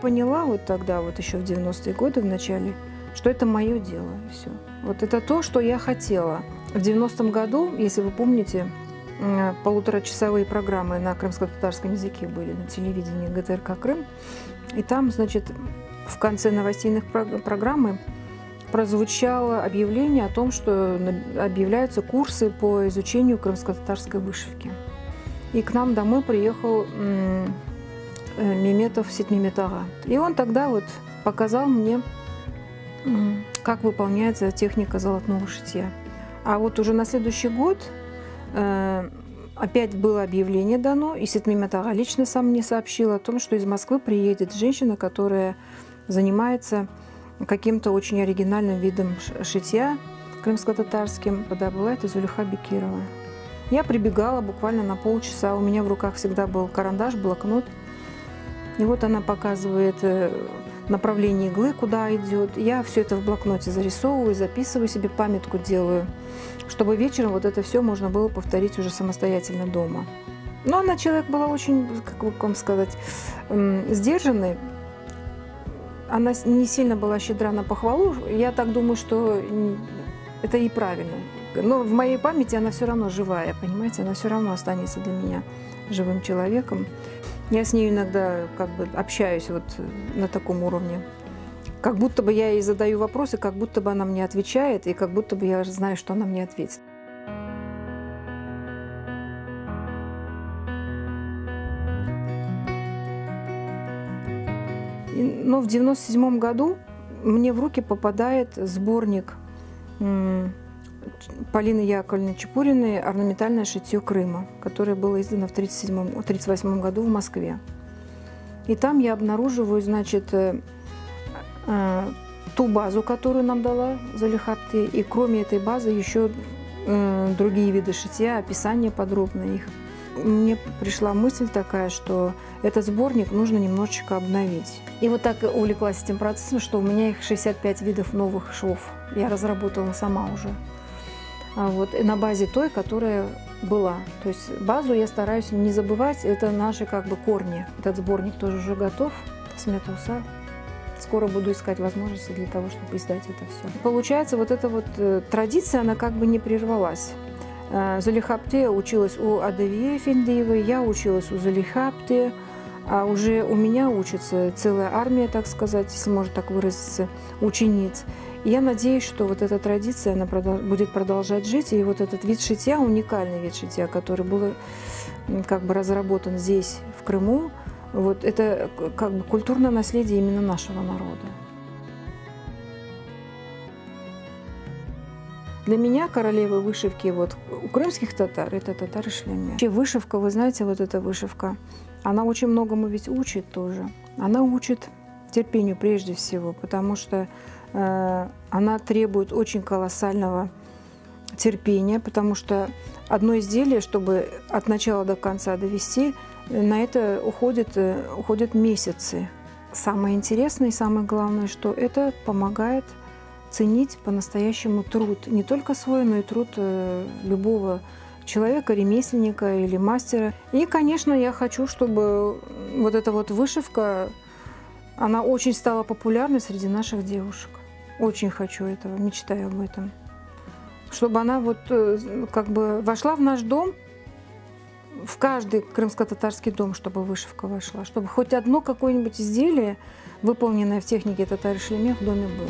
поняла вот тогда, вот еще в 90-е годы в начале, что это мое дело. Все. Вот это то, что я хотела. В 90-м году, если вы помните, полуторачасовые программы на крымско-татарском языке были на телевидении ГТРК Крым. И там, значит, в конце новостейных программы прозвучало объявление о том, что объявляются курсы по изучению крымско-татарской вышивки. И к нам домой приехал Меметов Сетмемет Ага. И он тогда вот показал мне, как выполняется техника золотного шитья. А вот уже на следующий год опять было объявление дано, и Сетмемет Ага лично сам мне сообщил о том, что из Москвы приедет женщина, которая занимается каким-то очень оригинальным видом шитья крымско-татарским. Когда была это Зулейха Бекирова. Я прибегала буквально на полчаса, у меня в руках всегда был карандаш, блокнот. И вот она показывает направление иглы, куда идет. Я все это в блокноте зарисовываю, записываю себе, памятку делаю, чтобы вечером вот это все можно было повторить уже самостоятельно дома. Но она человек была очень, как вам сказать, сдержанный. Она не сильно была щедра на похвалу. Я так думаю, что это и правильно. Но в моей памяти она все равно живая, понимаете? Она все равно останется для меня живым человеком. Я с ней иногда как бы общаюсь вот на таком уровне. Как будто бы я ей задаю вопросы, как будто бы она мне отвечает, и как будто бы я знаю, что она мне ответит. Но в 1997 году мне в руки попадает сборник Полины Яковлевны Чепуриной «Орнаментальное шитье Крыма», которое было издано в 1938 году в Москве. И там я обнаруживаю, значит, ту базу, которую нам дала Зулейха Апте, и кроме этой базы еще другие виды шитья, описания подробные их. Мне пришла мысль такая, что этот сборник нужно немножечко обновить. И вот так увлеклась этим процессом, что у меня их 65 видов новых швов. Я разработала сама уже. Вот, и на базе той, которая была. То есть базу я стараюсь не забывать, это наши как бы корни. Этот сборник тоже уже готов, сметался. Скоро буду искать возможности для того, чтобы издать это все. Получается, вот эта вот традиция, она как бы не прервалась. Зулейха Апте училась у Адавии Эфендиевой, я училась у Зулейха Апте, а уже у меня учится целая армия, так сказать, если можно так выразиться, учениц. И я надеюсь, что вот эта традиция, она будет продолжать жить, и вот этот вид шитья, уникальный вид шитья, который был как бы разработан здесь, в Крыму, вот это как бы культурное наследие именно нашего народа. Для меня королева вышивки вот у крымских татар – это татары-шлеме. Вообще вышивка, вы знаете, вот эта вышивка, она очень многому ведь учит тоже. Она учит терпению прежде всего, потому что она требует очень колоссального терпения, потому что одно изделие, чтобы от начала до конца довести, на это уходят месяцы. Самое интересное и самое главное, что это помогает ценить по-настоящему труд, не только свой, но и труд любого человека, ремесленника или мастера. И, конечно, я хочу, чтобы вот эта вот вышивка, она очень стала популярной среди наших девушек. Очень хочу этого, мечтаю об этом. Чтобы она вот как бы вошла в наш дом, в каждый крымско-татарский дом, чтобы вышивка вошла, чтобы хоть одно какое-нибудь изделие, выполненное в технике татары-шлеме, в доме было.